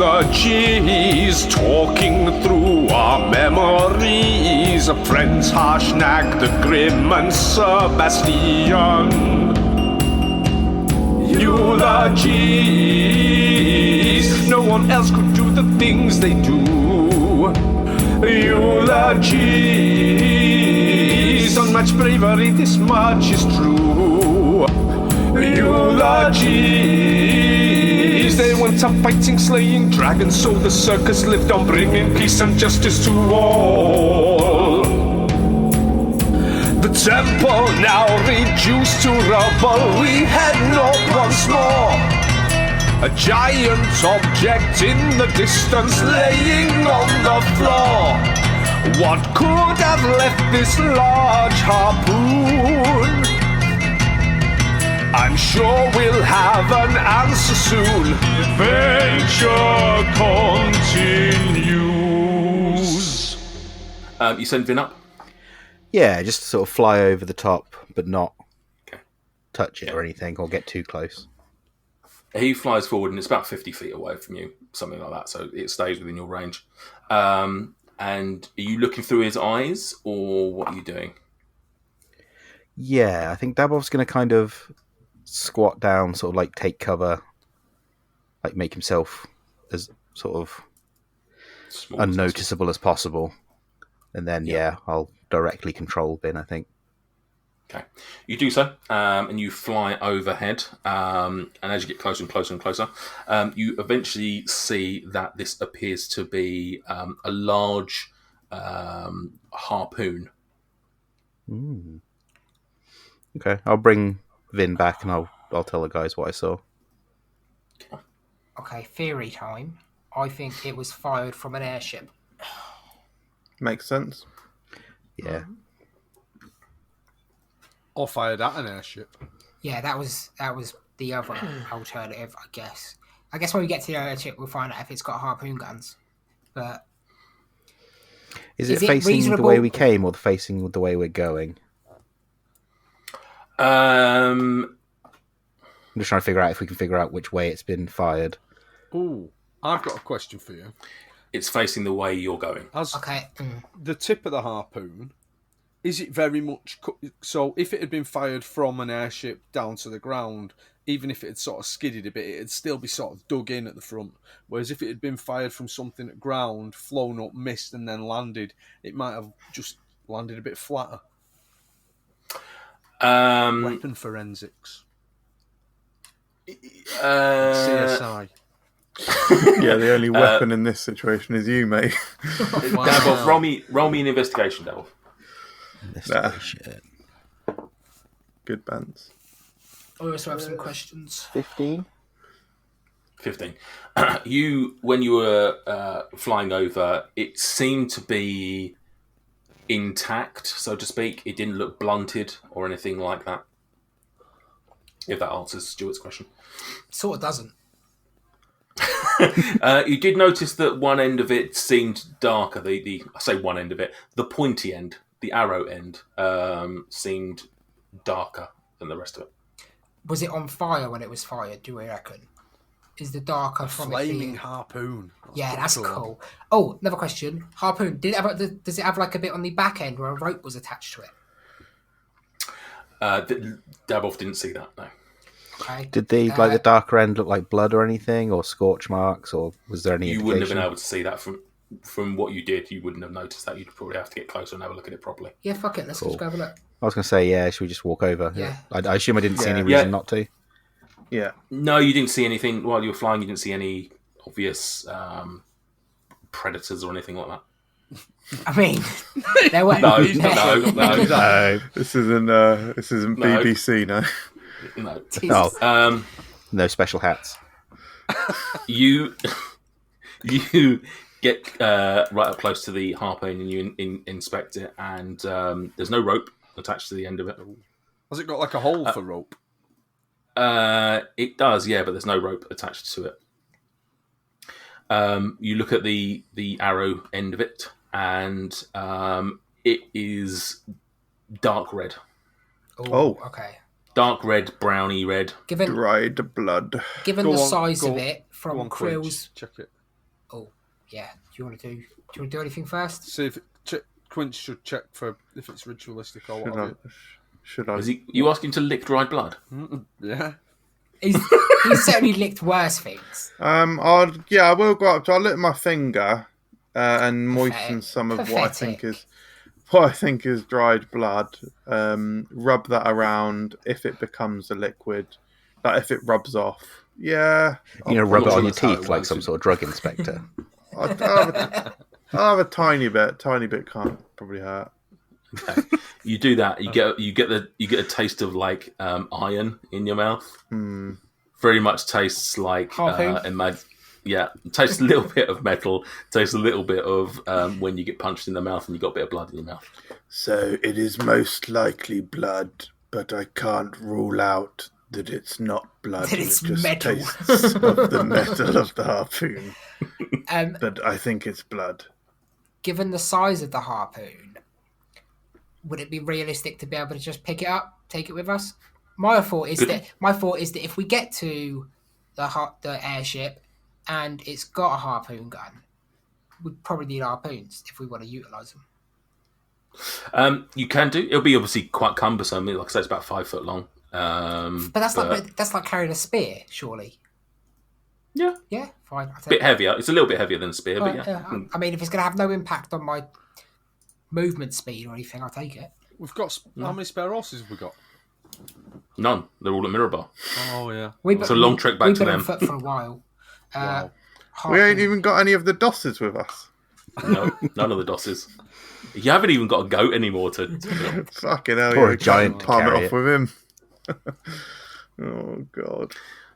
eulogies, talking through our memories. Friends Harshnag the Grim and Sebastian. Eulogies, no one else could do the things they do. Eulogies, unmatched bravery, this much is true. Eulogies, they went up fighting, slaying dragons, so the circus lived on, bringing peace and justice to all. The temple now reduced to rubble, we head north once more. A giant object in the distance laying on the floor. What could have left this large harpoon? I'm sure we'll have an answer soon. Adventure continues. You send Vin up? Yeah, just to sort of fly over the top, but not touch it Yeah. or anything, or get too close. He flies forward and it's about 50 feet away from you, something like that, so it stays within your range. And are you looking through his eyes, or what are you doing? Yeah, I think Dabov's going to kind of squat down, sort of like take cover, like make himself as sort of Small as unnoticeable as possible. And then, I'll directly control Bin, I think. Okay, you do so, and you fly overhead, and as you get closer and closer and closer, you eventually see that this appears to be a large harpoon. Mm. Okay, I'll bring Vin back and I'll tell the guys what I saw. Okay, theory time. I think it was fired from an airship. Makes sense. Yeah. Or fired at an airship. Yeah, that was the other alternative, I guess. I guess when we get to the airship, we'll find out if it's got harpoon guns. But Is it it facing the reasonable? way we came or facing the way we're going? Um, I'm just trying to figure out if we can figure out which way it's been fired. Ooh, I've got a question for you. it's facing the way you're going. As okay, the tip of the harpoon, is it very much... So if it had been fired from an airship down to the ground, even if it had sort of skidded a bit, it'd still be sort of dug in at the front. Whereas if it had been fired from something at ground, flown up, missed, and then landed, it might have just landed a bit flatter. Weapon forensics. CSI. Yeah, the only weapon in this situation is you, mate. Davov, roll me an investigation, Davov. Investigation. Good bands. I also have some questions. 15? 15. When you were flying over, it seemed to be intact, so to speak. It didn't look blunted or anything like that. If that answers Stuart's question. Sort of doesn't. You did notice that one end of it seemed darker. I say one end of it, the pointy end, the arrow end, seemed darker than the rest of it. Was it on fire when it was fired, do we reckon? Is the darker from it Flaming being... harpoon. Yeah, that's cool. Oh, another question. Harpoon, does it have like a bit on the back end where a rope was attached to it? Davov didn't see that, no. Okay. Did the darker end look like blood or anything, or scorch marks, or was there any You indication? wouldn't have been able to see that from what you did. You wouldn't have noticed that. You'd probably have to get closer and have a look at it properly. Yeah, fuck it. Let's just go have a look. I was going to say, yeah, should we just walk over? Yeah. I assume I didn't see any Yeah. reason not to. Yeah. No, you didn't see anything while you were flying. You didn't see any obvious predators or anything like that. I mean, there were... No. This isn't BBC, no. No. Oh, no special hats. You get right up close to the harpoon and you inspect it, and there's no rope attached to the end of it. Has it got like a hole for rope? It does, yeah, but there's no rope attached to it. You look at the arrow end of it, and it is dark red. Oh. Okay. Dark red, browny red. Given Dried blood. the size of it, from Go on, Krill's... Quinch. Check it. Oh, yeah. Do you want to do anything first? See if Quince should check for if it's ritualistic or Should whatever. Should I? Is he? You asking to lick dried blood? Yeah. He's certainly licked worse things. I will go up. I'll lick my finger and moisten some of what I think is dried blood. Rub that around. If it becomes a liquid, if it rubs off, yeah. Rub it on your that's how it teeth like works. some sort of drug inspector. I'll have a tiny bit. Tiny bit can't probably hurt. Okay. You do that. You get a taste of like iron in your mouth. Very much tastes like tastes a little bit of metal. Tastes a little bit of when you get punched in the mouth and you got a bit of blood in your mouth. So it is most likely blood, but I can't rule out that it's not blood. That it's it just metal. tastes of the metal of the harpoon. But I think it's blood. Given the size of the harpoon, would it be realistic to be able to just pick it up, take it with us? My thought is that if we get to the airship and it's got a harpoon gun, we probably need harpoons if we want to utilise them. You can do. It'll be obviously quite cumbersome. Like I said, it's about 5 foot long. But that's like carrying a spear, surely. Yeah, Yeah, fine. a bit heavier. It's a little bit heavier than a spear, but yeah. I mean, if it's going to have no impact on my movement speed or anything, I'll take it. We've got how many spare horses have we got? None. They're all at Mirrorbar. Oh yeah. It's a long trek back to them. We've been on foot for a while. Wow. We ain't even got any of the dosses with us. No, none of the dosses. You haven't even got a goat anymore to Fucking hell, Or yeah, a giant to palm it carry off it. with him. Oh god.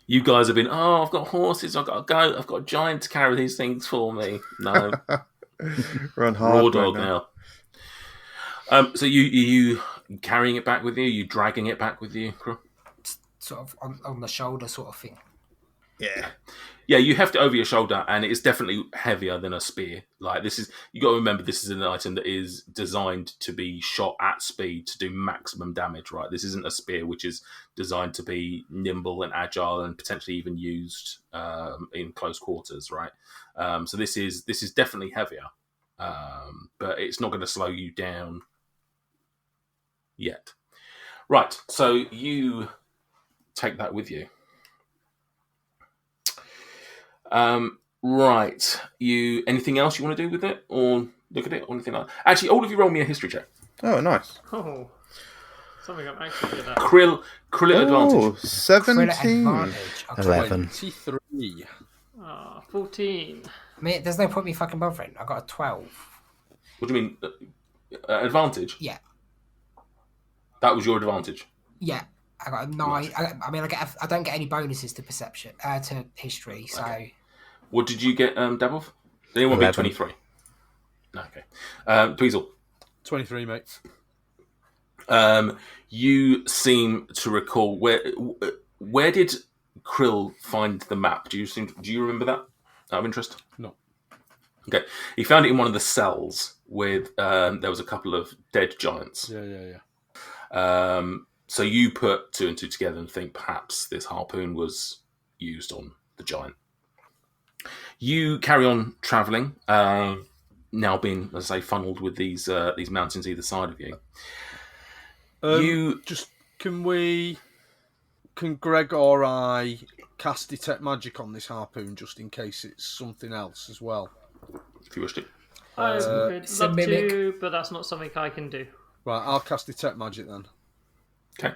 You guys have been, I've got horses, I've got a goat, I've got a giant to carry these things for me. No. Run hard. Raw right dog now. now. So you carrying it back with you? You dragging it back with you? Krill? Sort of on the shoulder sort of thing. Yeah. Yeah, you heft it over your shoulder, and it's definitely heavier than a spear. Like you got to remember, this is an item that is designed to be shot at speed to do maximum damage. Right, this isn't a spear which is designed to be nimble and agile and potentially even used in close quarters. Right, so this is definitely heavier, but it's not going to slow you down yet. Right, so you take that with you. Right. Anything else you want to do with it, or look at it, or anything like that? Actually, all of you roll me a history check. Oh, nice. Oh, something I'm actually good at. Krill Oh, advantage. 17. Advantage. Okay. 11. 23. 14. I mean, there's no point me fucking bothering. I got a 12. What do you mean? Advantage? Yeah. That was your advantage. Yeah. I got a 9. I don't get any bonuses to perception, to history, so... Okay. What did you get, Dabov? Did anyone beat 23? Okay. Dweezil. 23, mate. You seem to recall where did Krill find the map? Do you remember that? Out of interest? No. Okay. He found it in one of the cells with there was a couple of dead giants. Yeah. So you put 2 and 2 together and think perhaps this harpoon was used on the giant. You carry on travelling, now being, as I say, funneled with these mountains either side of you. Can Greg or I cast detect magic on this harpoon just in case it's something else as well? If you wish to. I would it's a love mimic. to, but that's not something I can do. Right, I'll cast detect magic then. Okay.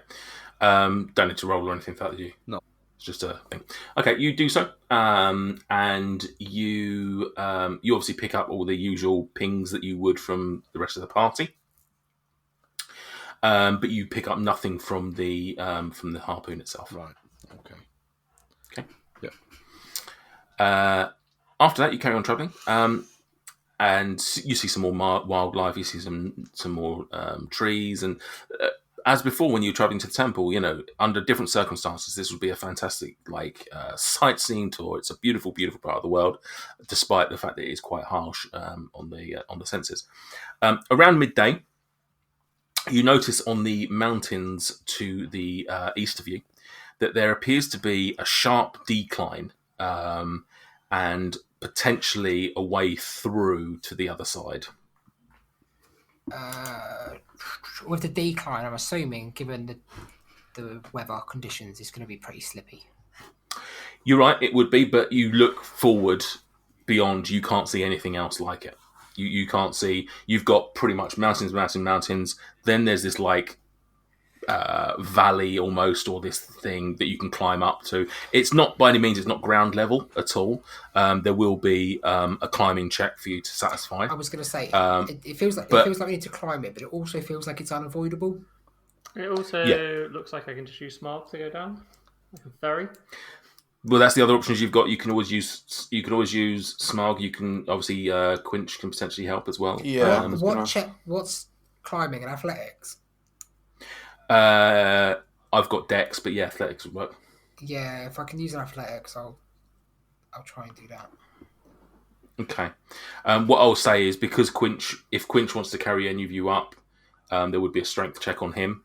Don't need to roll or anything for that, do you? No. It's just a thing. Okay, you do so. And you obviously pick up all the usual pings that you would from the rest of the party. But you pick up nothing from the harpoon itself. Right. Okay. Okay. Yeah. After that, you carry on travelling. And you see some more wildlife. You see some more trees, and as before, when you're traveling to the temple, under different circumstances, this would be a fantastic sightseeing tour. It's a beautiful, beautiful part of the world, despite the fact that it is quite harsh on the senses. Around midday, you notice on the mountains to the east of you that there appears to be a sharp decline. and potentially a way through to the other side. With the decline, I'm assuming, given the weather conditions, it's going to be pretty slippy. You're right, it would be, but you look forward beyond, you can't see anything else like it. You can't see, you've got pretty much mountains. Then there's this like valley almost, or this thing that you can climb up to. It's not, by any means, it's not ground level at all. There will be a climbing check for you to satisfy. I was going to say, it feels like we need to climb it, but it also feels like it's unavoidable. It also looks like I can just use Smart to go down. Like a ferry. Well, that's the other options you've got. You can always use Smog. You can obviously Quinch can potentially help as well. Yeah. What's climbing and athletics? I've got Dex, but yeah, athletics would work. Yeah, if I can use an athletics, I'll try and do that. Okay. What I'll say is, because if Quinch wants to carry any of you up, there would be a strength check on him,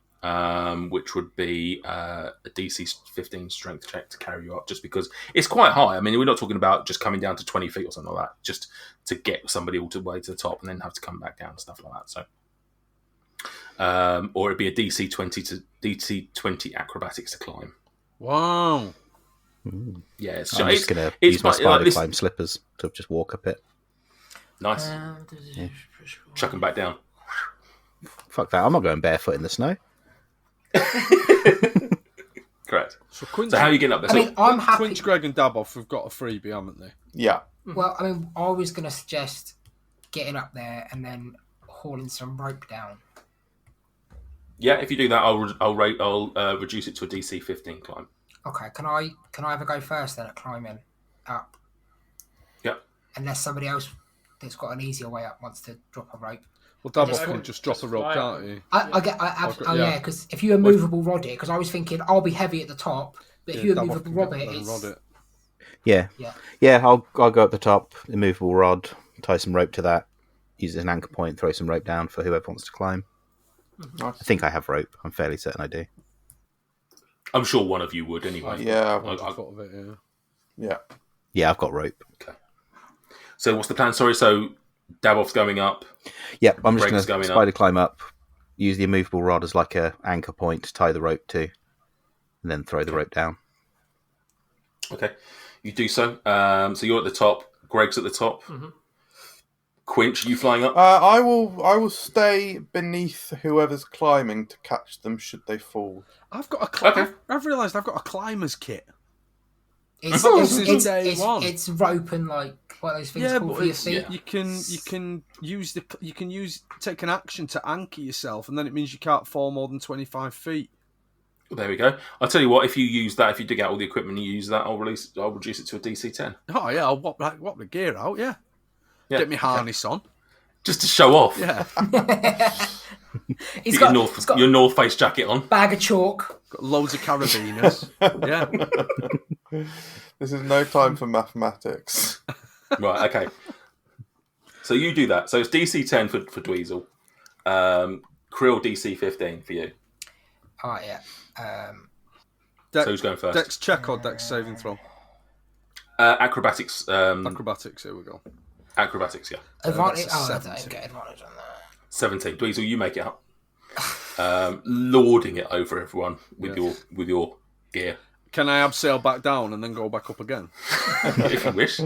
which would be a DC 15 strength check to carry you up, just because it's quite high. I mean, we're not talking about just coming down to 20 feet or something like that, just to get somebody all the way to the top and then have to come back down and stuff like that. So, or it'd be a DC 20 acrobatics to climb. Wow. Yeah, I'm just going to use my spider climb slippers to just walk a bit. Nice. Chuck them back down. Fuck that, I'm not going barefoot in the snow. Correct. So Quinch, how are you getting up there? I mean, I'm happy. Quinch, Greg and Daboff have got a freebie, haven't they? Yeah. Well, I mean, I was going to suggest getting up there and then hauling some rope down. Yeah, if you do that, I'll reduce it to a DC 15 climb. Okay, can I have a go first then at climbing up? Yep. Unless somebody else that's got an easier way up wants to drop a rope. Well, Daboff can just drop a rope, can't he? Yeah, because if you immovable rod it, because I was thinking I'll be heavy at the top, but if you immovable rod it, it's... Yeah. I'll go up the top, immovable rod, tie some rope to that, use it as an anchor point, throw some rope down for whoever wants to climb. Nice. I think I have rope. I'm fairly certain I do. I'm sure one of you would anyway. Yeah. I thought of it, yeah. Yeah. Yeah, I've got rope. Okay. So what's the plan? Sorry, so Daboff's going up. Yeah, I'm just Greg's going to going spider climb up, use the immovable rod as like a anchor point to tie the rope to, and then throw the rope down. Okay, you do so. So you're at the top. Greg's at the top. Mm-hmm. Quinch, are you flying up? I will stay beneath whoever's climbing to catch them should they fall. I've got Okay. I've realised I've got a climber's kit. It's rope and like what are those things called for your feet. You can take an action to anchor yourself, and then it means you can't fall more than 25 feet. There we go. I'll tell you what. If you use that, if you dig out all the equipment and you use that, I'll reduce it to a DC 10. Oh yeah, I'll whop the gear out. Yeah. Get me harness on. Just to show off. Yeah. He's got your North Face jacket on. Bag of chalk. Got loads of carabiners. Yeah. This is no time for mathematics. Right, okay. So you do that. So it's DC 10 for Dweezil. Krill DC 15 for you. Oh, yeah. So who's going first? Dex check or Dex saving throw? Acrobatics. Acrobatics, here we go. Acrobatics, yeah. Advantage. That's a I don't 17. get advantage on that. 17. Dweezil, you make it up. Lording it over everyone with your gear. Can I abseil back down and then go back up again? If you wish.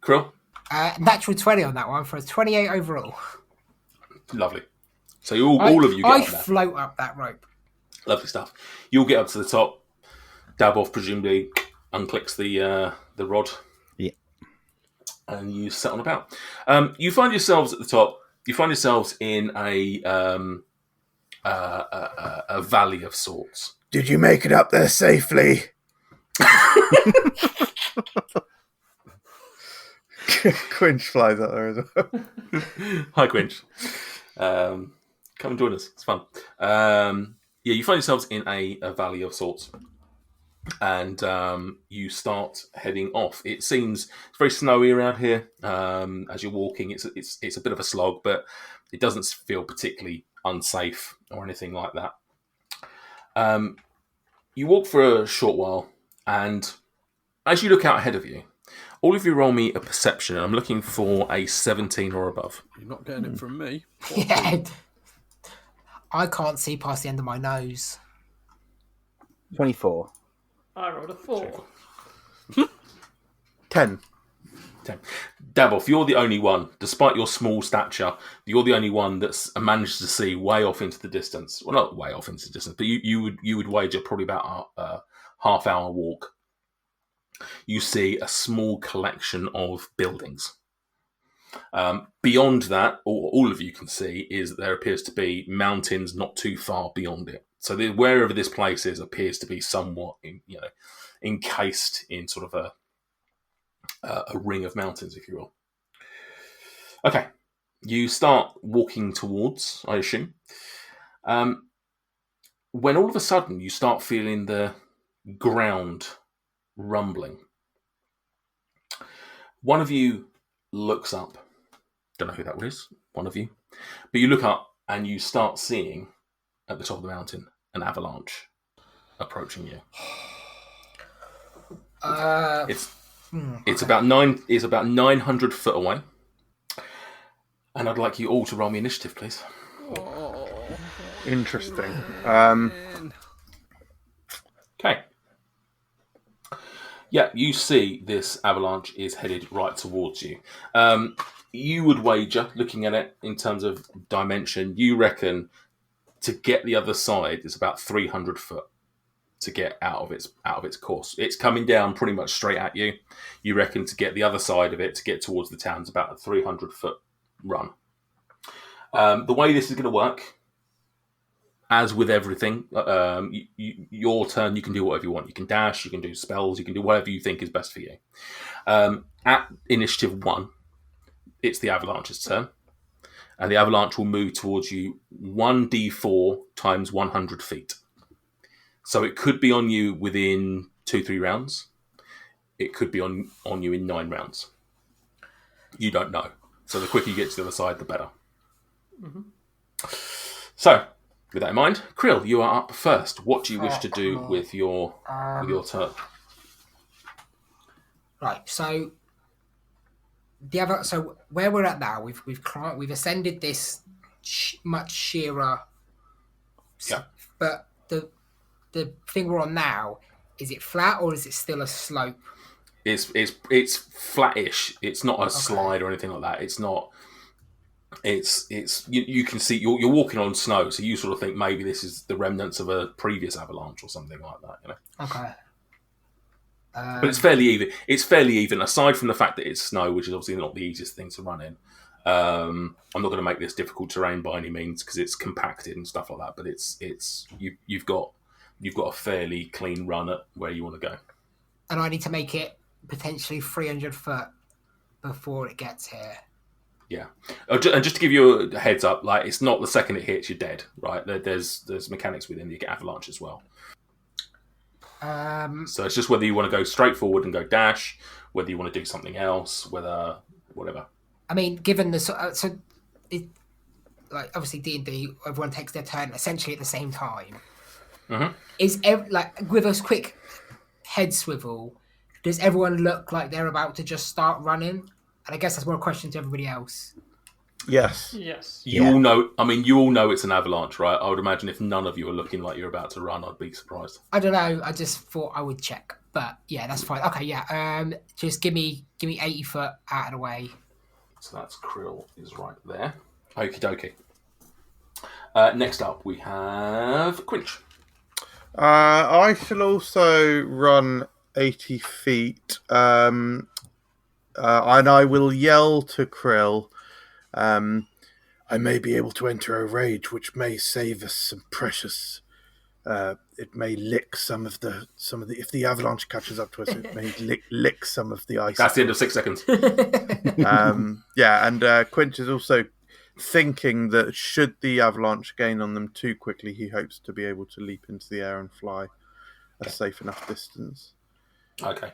Krill? Natural 20 on that one for a 28 overall. Lovely. So all of you get I up there. float up that rope. Lovely stuff. You'll get up to the top. Daboff presumably unclicks the rod. Yeah. And you set on about. You find yourselves at the top. You find yourselves in a valley of sorts. Did you make it up there safely? Quinch flies out there as well. Hi, Quinch. Come and join us. It's fun. You find yourselves in a valley of sorts. And you start heading off. It seems very snowy around here. As you're walking, it's a bit of a slog, but it doesn't feel particularly unsafe or anything like that. You walk for a short while, and as you look out ahead of you, all of you roll me a perception, and I'm looking for a 17 or above. You're not getting it from me. Yeah. I can't see past the end of my nose. 24. I rolled a 4. 10. 10. Daboff, you're the only one, despite your small stature, you're the only one that's managed to see way off into the distance. Well, not way off into the distance, but you would wager probably about a half-hour walk. You see a small collection of buildings. Beyond that, all of you can see is that there appears to be mountains not too far beyond it. So wherever this place is appears to be somewhat, encased in sort of a ring of mountains, if you will. Okay, you start walking towards, I assume. When all of a sudden you start feeling the ground rumbling. One of you looks up. Don't know who that is, one of you. But you look up and you start seeing at the top of the mountain an avalanche approaching you. It's about 900 foot away. And I'd like you all to roll me initiative, please. Interesting. Okay. Yeah, you see this avalanche is headed right towards you. You would wager, looking at it in terms of dimension, you reckon to get the other side is about 300 foot to get out of its course. It's coming down pretty much straight at you. You reckon to get the other side of it, to get towards the town, is about a 300 foot run. The way this is going to work, as with everything, your turn, you can do whatever you want. You can dash, you can do spells, you can do whatever you think is best for you. At initiative 1, it's the avalanche's turn. And the avalanche will move towards you 1d4 times 100 feet. So it could be on you within 2-3 rounds. It could be on you in 9 rounds. You don't know. So the quicker you get to the other side, the better. Mm-hmm. So, with that in mind, Krill, you are up first. What do you wish to do with your turn? Right. So where we're at now, we've ascended this much sheerer. Yeah. But the thing we're on now, is it flat or is it still a slope? It's flattish. It's not a slide or anything like that. It's not. It's you can see you're walking on snow, so you sort of think maybe this is the remnants of a previous avalanche or something like that. Okay. But it's fairly even. It's fairly even, aside from the fact that it's snow, which is obviously not the easiest thing to run in. I'm not going to make this difficult terrain by any means because it's compacted and stuff like that. But you've got a fairly clean run at where you want to go. And I need to make it potentially 300 foot before it gets here. Yeah, and just to give you a heads up, like it's not the second it hits, you're dead, right? There's mechanics within the avalanche as well. So it's just whether you want to go straight forward and go dash, whether you want to do something else, whatever. I mean, given the like obviously D&D, everyone takes their turn essentially at the same time. Mm-hmm. Is with a quick head swivel, does everyone look like they're about to just start running? And I guess that's more a question to everybody else. Yes. You all know. I mean, you all know it's an avalanche, right? I would imagine if none of you are looking like you're about to run, I'd be surprised. I don't know. I just thought I would check, but yeah, that's fine. Okay, yeah. Just give me 80 foot out of the way. So that's Krill is right there. Okie dokie. Next up, we have Quinch. I shall also run 80 feet. And I will yell to Krill, I may be able to enter a rage which may save us some precious. It may lick some of the. If the avalanche catches up to us, it may lick some of the ice. That's the end of 6 seconds. And Quinch is also thinking that should the avalanche gain on them too quickly, he hopes to be able to leap into the air and fly a safe enough distance. Okay.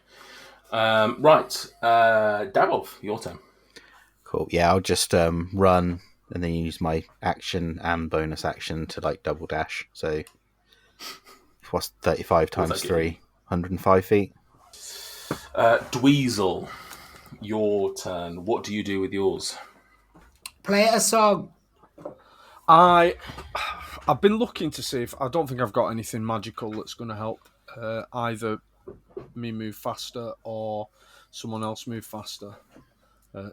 Right. Dabov, your turn. Cool. Yeah, I'll just run and then use my action and bonus action to double dash. So what's 35 times 3? 105 feet. Dweezil, your turn. What do you do with yours? Play a song. I've been looking to see if I don't think I've got anything magical that's going to help either me move faster or someone else move faster.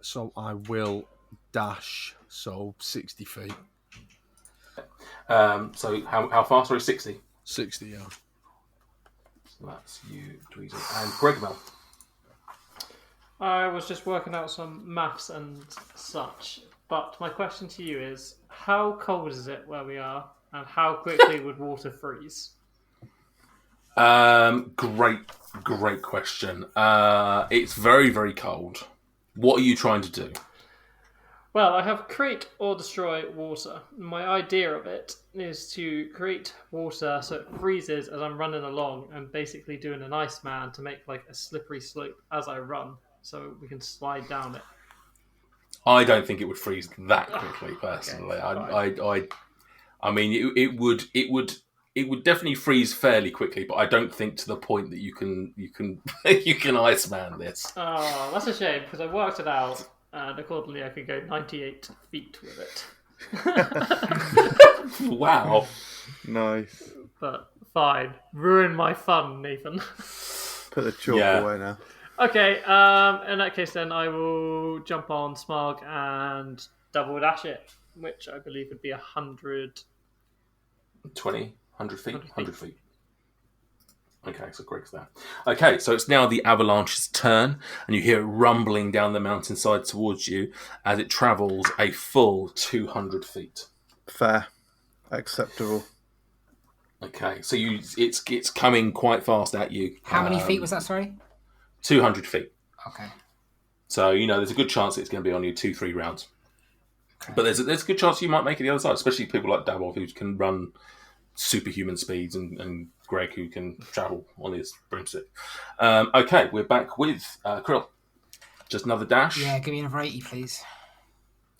So I will dash. So 60 feet. So how fast? Sorry, 60. 60, yeah. So that's you, Dweezil, and Gregmel. I was just working out some maths and such, but my question to you is, how cold is it where we are, and how quickly would water freeze? Great question. It's very, very cold. What are you trying to do? Well, I have create or destroy water. My idea of it is to create water so it freezes as I'm running along and basically doing an Iceman to make like a slippery slope as I run so we can slide down it. I don't think it would freeze that quickly, personally. Okay, I mean, it would definitely freeze fairly quickly, but I don't think to the point that you can Iceman this. Oh, that's a shame because I worked it out and accordingly I could go 98 feet with it. Wow. Nice. But fine. Ruin my fun, Nathan. Put the chalk away now. Okay, in that case then I will jump on Smog and double dash it, which I believe would be 100... 100 feet? 100 feet. Okay, so Greg's there. Okay, so it's now the avalanche's turn, and you hear it rumbling down the mountainside towards you as it travels a full 200 feet. Fair. Acceptable. Okay, so it's coming quite fast at you. How many feet was that, sorry? 200 feet. Okay. So, there's a good chance it's going to be on you 2-3 rounds. Okay. But there's a good chance you might make it the other side, especially people like Dabov who can run superhuman speeds and Greg who can travel on his broomstick. Okay, we're back with Krill. Just another dash. Yeah, give me another 80, please.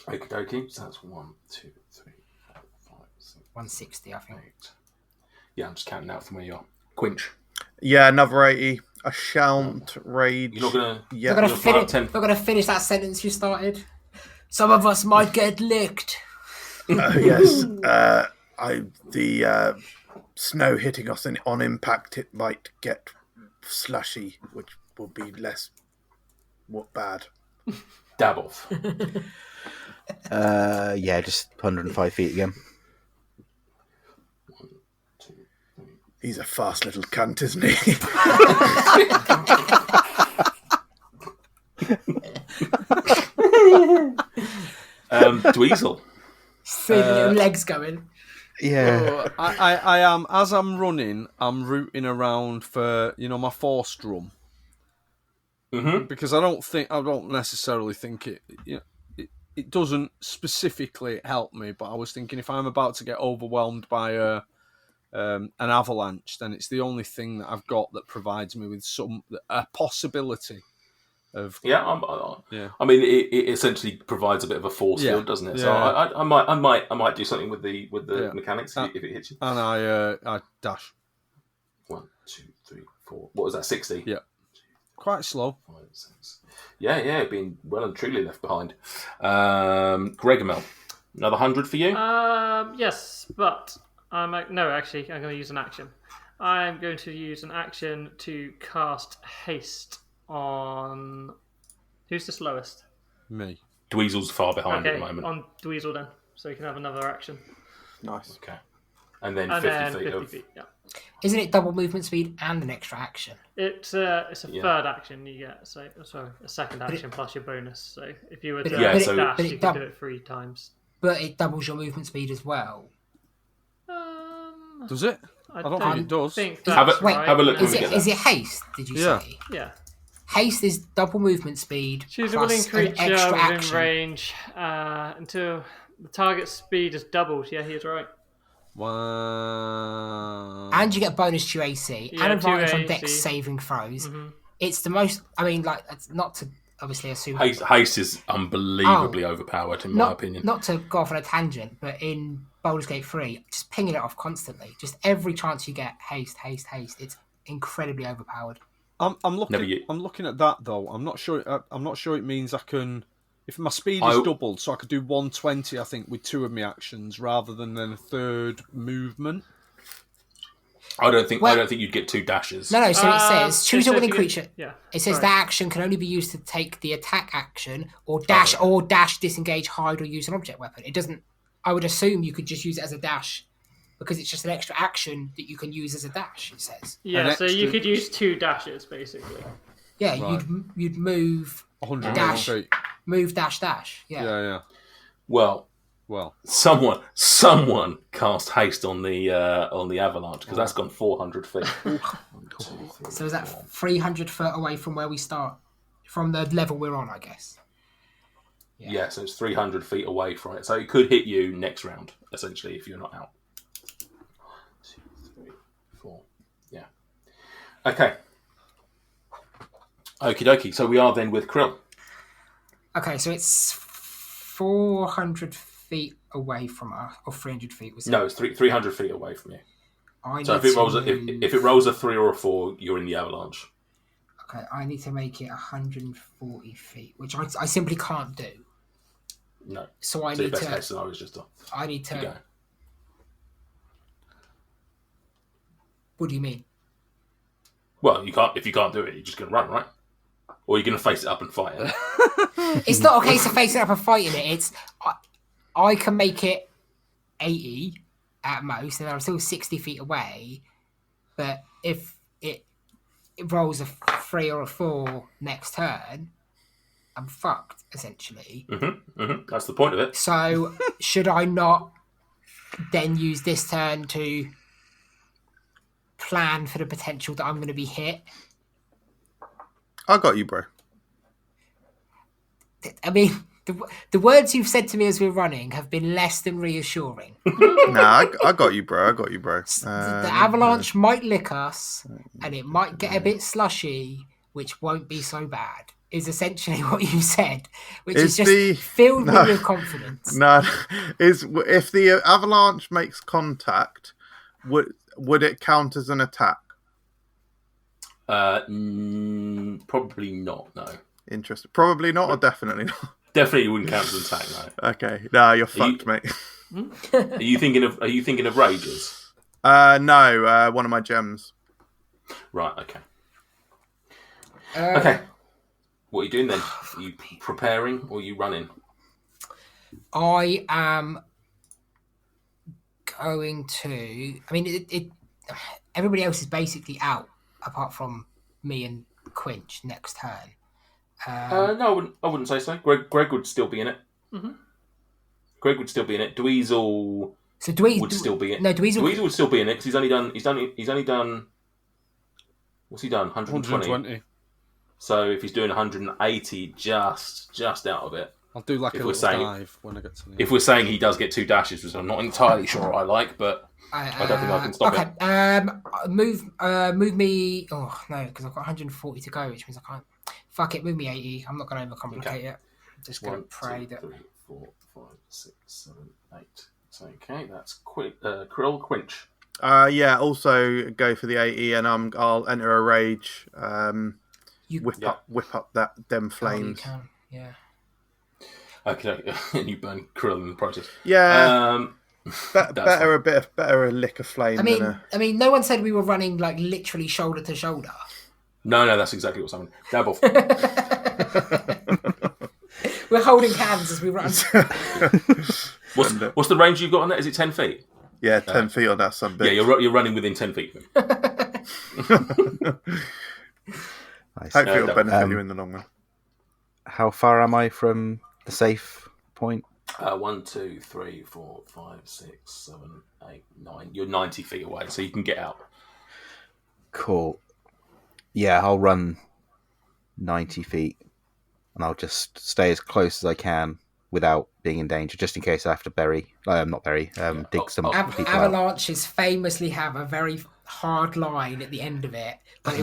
Okie dokie. So that's 1, 2, 3, 4, 5, 6, 160, I think. 8. Yeah, I'm just counting out from where you are. Quinch. Yeah, another 80. I shan't rage. You're not gonna. Yeah, We're gonna finish that sentence you started. Some of us might get licked. Yes. The snow hitting us on impact, it might get slushy, which will be less bad. Dabov. Yeah, just 105 feet again. 1, 2, 3. He's a fast little cunt, isn't he? Dweezil. See the little legs going. Yeah. I am, as I'm running, I'm rooting around for, my force drum. Mm-hmm. Because I don't necessarily think it doesn't specifically help me, but I was thinking if I'm about to get overwhelmed by an avalanche, then it's the only thing that I've got that provides me with a possibility of. Yeah, I mean, it essentially provides a bit of a force field, doesn't it? So I might do something with the mechanics if it hits you. And I dash. 1, 2, 3, 4. What was that? 60. Yeah. Quite slow. 5, 6. Yeah, being well and truly left behind. Gregmel, another 100 for you? Yes, but I'm going to use an action. I'm going to use an action to cast haste on... Who's the slowest? Me. Dweezil's far behind at the moment. On Dweezil then, so you can have another action. Nice. Okay. And then 50 feet. Yeah. Isn't it double movement speed and an extra action? It's a third action you get, a second action plus your bonus. So if you were to dash, you can do it 3 times. But it doubles your movement speed as well. Does it? I don't think it does. Have a look. Is it haste? Did you say? Yeah. Haste is double movement speed. Choose a plus willing creature an extra within action. range until the target's speed is doubled. Yeah, he's right. Wow. And you get bonus to your AC and advantage on dex AC. saving throws. Mm-hmm. It's the most. I mean, it's not to obviously assume. Haste is unbelievably overpowered, in my opinion. Not to go off on a tangent, but in Baldur's Gate 3, just pinging it off constantly. Just every chance you get, haste. It's incredibly overpowered. I'm looking at that though. I'm not sure it means I can. If my speed is doubled, so I could do 120, I think, with 2 of my actions rather than then a third movement. I don't think you'd get 2 dashes. No. So it says choose a winning creature. Yeah. It says that action can only be used to take the attack action or dash, disengage, hide, or use an object weapon. It doesn't. I would assume you could just use it as a dash because it's just an extra action that you can use as a dash. It says. Yeah. So you could use 2 dashes basically. Yeah, right. You'd move 100 dash, feet. move dash. Yeah. Yeah. Well, someone cast haste on the avalanche because that's gone 400 feet. 1, 2, 3, so is that 300 foot away from where we start, from the level we're on, I guess? Yeah, so it's 300 feet away from it. So it could hit you next round, essentially, if you're not out. 1, 2, 3, 4. Yeah. Okay. Okie dokie. So we are then with Krill. Okay, so it's 400 feet away from us, or 300 feet, was it? No, it's 300 feet away from you. So if it rolls a 3 or a 4, you're in the avalanche. Okay, I need to make it 140 feet, which I simply can't do. No. So I need best to. Case scenario is just I need to. Go. What do you mean? Well, you can't. If you can't do it, you're just going to run, right? Or you're going to face it up and fight it. It's not a case of facing up and fighting it. It's I can make it 80 at most, and I'm still 60 feet away. But if it rolls a 3 or a 4 next turn, I'm fucked, essentially. That's the point of it. So should I not then use this turn to plan for the potential that I'm going to be hit? I got you, bro. I mean, the words you've said to me as we're running have been less than reassuring. Nah, I got you, bro. The avalanche might lick us, and it might get a bit slushy, which won't be so bad, is essentially what you said, which is just filled me with confidence. No, if the avalanche makes contact, would it count as an attack? Probably not, no. Interesting. Probably not, or definitely not? Definitely wouldn't count as an attack, no. Okay. No, you're fucked, mate. Are you thinking of rages? No, one of my gems. Right, okay. Okay. What are you doing then? Are you preparing or are you running? I am going to... I mean, everybody else is basically out, apart from me and Quinch next turn. No, I wouldn't say so. Greg would still be in it. Mm-hmm. Greg would still be in it. Dweezil would still be in it. No, Dweezil would still be in it because he's only done. What's he done? 120. So if he's doing 180, just out of it. I'll do like a little dive when I get to the end. If we're saying he does get 2 dashes, which I'm not entirely sure I like, but I don't think I can stop it. Okay, move me. Oh no, because I've got 140 to go, which means I can't. Fuck it, move me 80. I'm not going to overcomplicate it. I'm just going to pray 1, 2, 3, 4, 5, 6, 7, 8. So, okay, that's Krill Quinch. Yeah. Also go for the 80, and I'll enter a rage. Whip up them flames. Oh, you can. Yeah. Okay, and you burn Krill in the process. Yeah. Better a lick of flame. I mean, no one said we were running like literally shoulder to shoulder. No, that's exactly what's happening. Dab off. We're holding hands as we run. What's the range you've got on that? Is it 10 feet? Yeah, 10 feet on that sub. Yeah, you're running within 10 feet. Nice. Hopefully it'll benefit you in the long run. How far am I from the safe point? 1, 2, 3, 4, 5, 6, 7, 8, 9. You're 90 feet away, so you can get out. Cool. Yeah, I'll run 90 feet, and I'll just stay as close as I can without being in danger, just in case I have to dig some people out. Avalanches famously have a very hard line at the end of it, but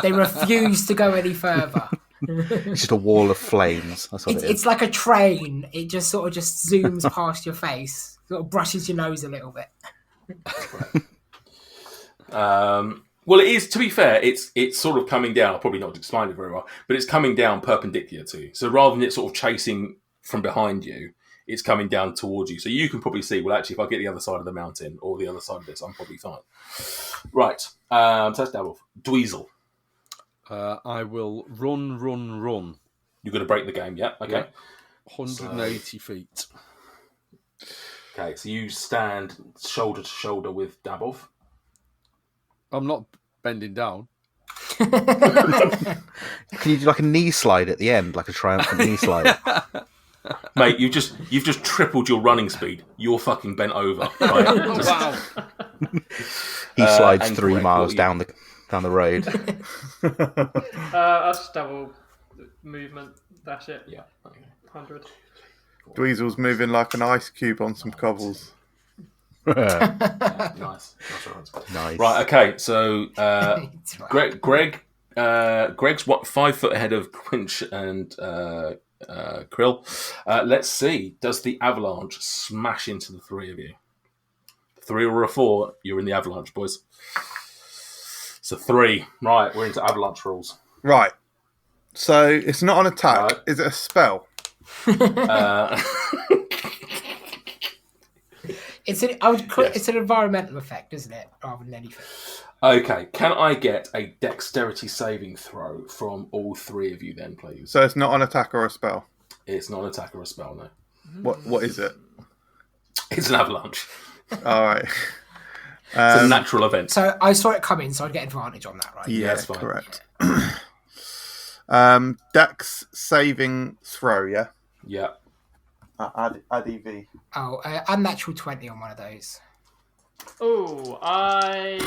they refuse to go any further. It's just a wall of flames. That's what it's like a train. It just sort of just zooms past your face, sort of brushes your nose a little bit. Well, it is. To be fair, it's sort of coming down. I'll probably not explain it very well, but it's coming down perpendicular to you. So rather than it sort of chasing from behind you, it's coming down towards you. So you can probably see. Well, actually, if I get the other side of the mountain or the other side of this, I'm probably fine. Right. So that's Davwolf. Dweezil. I will run. You're going to break the game, yeah? Okay. Yeah. 180 feet. Okay, so you stand shoulder to shoulder with Davwolf. I'm not bending down. Can you do like a knee slide at the end, like a triumphant knee slide? Mate, you've just tripled your running speed. You're fucking bent over. Right? Wow. He slides and 3 correct, miles what you- down the road. That's just double movement. Dash it. Yeah. Okay. 100. Dweezil's moving like an ice cube on some cobbles. Yeah, nice. Nice. Right. Okay. So That's right. Greg's 5 foot ahead of Quinch and Krill. Let's see. Does the avalanche smash into the 3 of you? 3 or a 4, you're in the avalanche, boys. So 3. Right. We're into avalanche rules. Right. So it's not an attack. Right. Is it a spell? It's an environmental effect, isn't it, rather than anything? Okay. Can I get a dexterity saving throw from all 3 of you then, please? So it's not an attack or a spell. It's not an attack or a spell, no. What is it? It's an avalanche. All right. It's a natural event. So I saw it coming, so I'd get advantage on that, right? Yeah, that's fine. correct. Dex saving throw. Yeah. Yeah. Add EV. Oh, unnatural 20 on one of those. Oh, I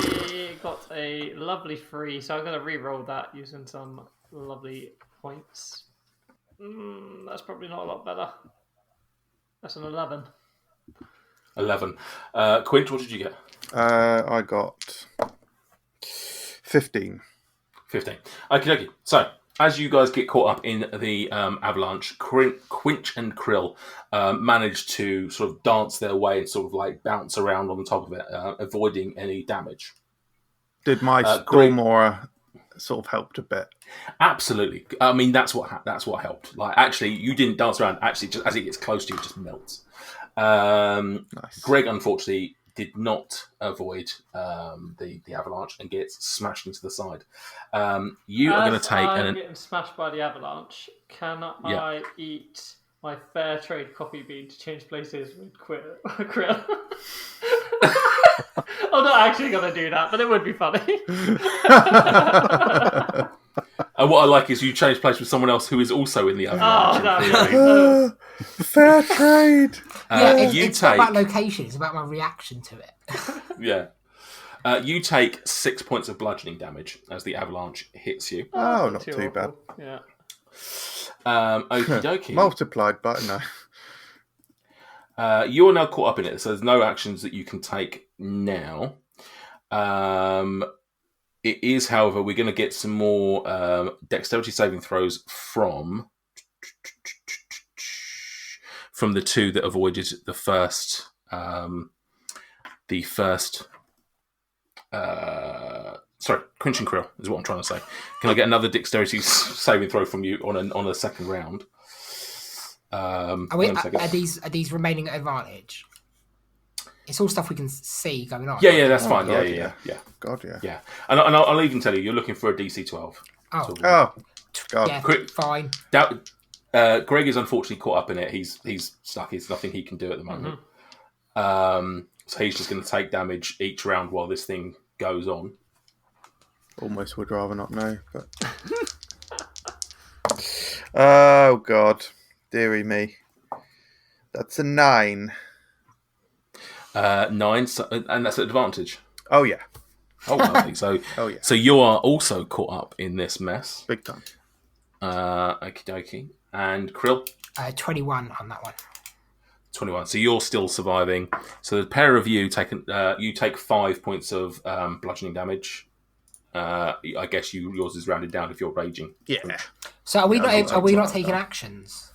got a lovely 3, so I'm going to re-roll that using some lovely points. That's probably not a lot better. That's an 11. 11. Quint, what did you get? I got 15. 15. Okay. So, as you guys get caught up in the avalanche, Quinch and Krill manage to sort of dance their way and sort of like bounce around on the top of it, avoiding any damage. Did my Greg- Stormora sort of helped a bit? Absolutely. I mean, that's what helped. Like, actually, you didn't dance around. Actually, just as it gets close to you, it just melts. Nice. Greg, unfortunately, did not avoid the avalanche and gets smashed into the side. You are going to take I'm getting smashed by the avalanche. Can I eat my fair trade coffee bean to change places with Krill? I'm not actually going to do that, but it would be funny. And what I like is you change place with someone else who is also in the avalanche. No. Fair trade. It's not about location, it's about my reaction to it. Yeah. You take 6 points of bludgeoning damage as the avalanche hits you. Oh, not too bad. awful. Yeah. Okie dokie. Multiplied, but no. You are now caught up in it, so there's no actions that you can take now. It is, however, we're going to get some more dexterity saving throws from the 2 that avoided the first. Sorry, Quinch and Krill is what I'm trying to say. Can I get another dexterity saving throw from you on a second round? Are these remaining at advantage? It's all stuff we can see going on. Yeah, that's fine. God, Yeah. God, yeah. Yeah, and I'll even tell you, you're looking for a DC 12. Oh, Oh, God. yeah, Quick. fine. Greg is unfortunately caught up in it. He's stuck. There's nothing he can do at the moment. So he's just going to take damage each round while this thing goes on. Almost would rather not know, but... Oh, God. Deary me. That's a 9. 9, and that's an advantage. Oh, yeah. Oh, lovely. So, Oh, yeah. so you are also caught up in this mess. Big time. Okie dokie. And Krill? 21 on that one. 21. So you're still surviving. So the pair of you take 5 points of bludgeoning damage. I guess yours is rounded down if you're raging. Yeah. So are we Yeah, not taking actions?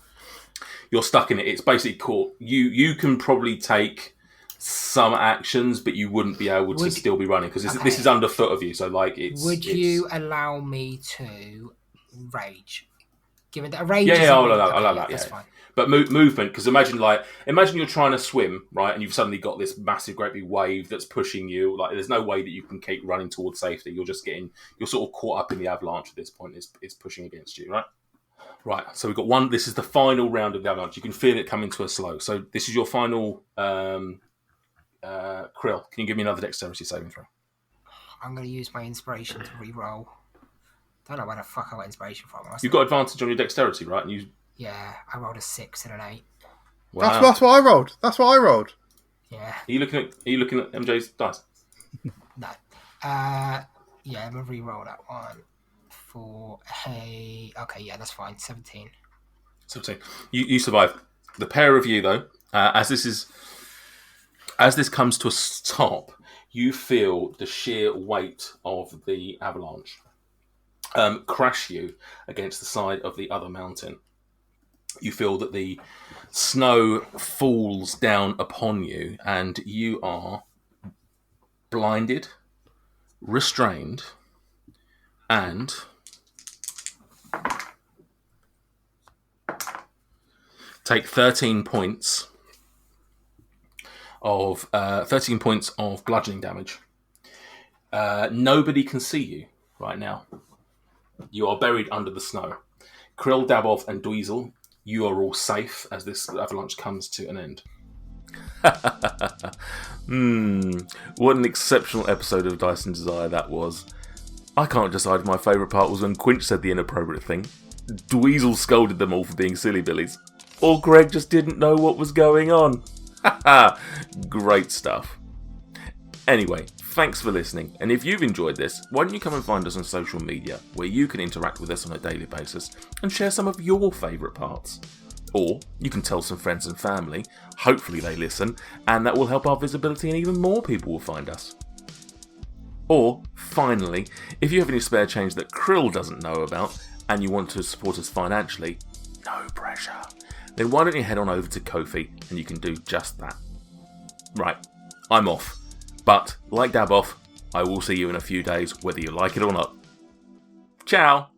You're stuck in it. It's basically caught. You can probably take some actions, but you wouldn't be able to still be running because this is underfoot of you. So like, you allow me to rage? Given that a rage, I'll allow that. That's fine. But movement, because imagine you're trying to swim, right, and you've suddenly got this massive, great big wave that's pushing you. Like, there's no way that you can keep running towards safety. You're sort of caught up in the avalanche at this point. It's pushing against you, right? Right. So we've got one. This is the final round of the avalanche. You can feel it coming to a slow. So this is your final. Krill, can you give me another dexterity saving throw? I'm going to use my inspiration to re-roll. Don't know where the fuck I got inspiration from. You've got advantage on your dexterity, right? Yeah, I rolled a 6 and an 8. Wow. That's what I rolled. Yeah. Are you looking at MJ's dice? No. Yeah, I'm going to re-roll that one for okay, yeah, that's fine. 17. 17. You survive. The pair of you, though, as this comes to a stop, you feel the sheer weight of the avalanche crash you against the side of the other mountain. You feel that the snow falls down upon you, and you are blinded, restrained, and take 13 points of bludgeoning damage. Nobody can see you right now. You are buried under the snow. Krill, Dabov, and Dweezil, you are all safe as this avalanche comes to an end. What an exceptional episode of Dice and Desire that was. I can't decide if my favourite part was when Quinch said the inappropriate thing, Dweezil scolded them all for being silly billies, or Greg just didn't know what was going on. Great stuff. Anyway, thanks for listening, and if you've enjoyed this, why don't you come and find us on social media, where you can interact with us on a daily basis and share some of your favourite parts. Or you can tell some friends and family, hopefully they listen, and that will help our visibility and even more people will find us. Or, finally, if you have any spare change that Krill doesn't know about, and you want to support us financially, no pressure, then why don't you head on over to Ko-fi and you can do just that. Right, I'm off. But, like Daboff, I will see you in a few days, whether you like it or not. Ciao!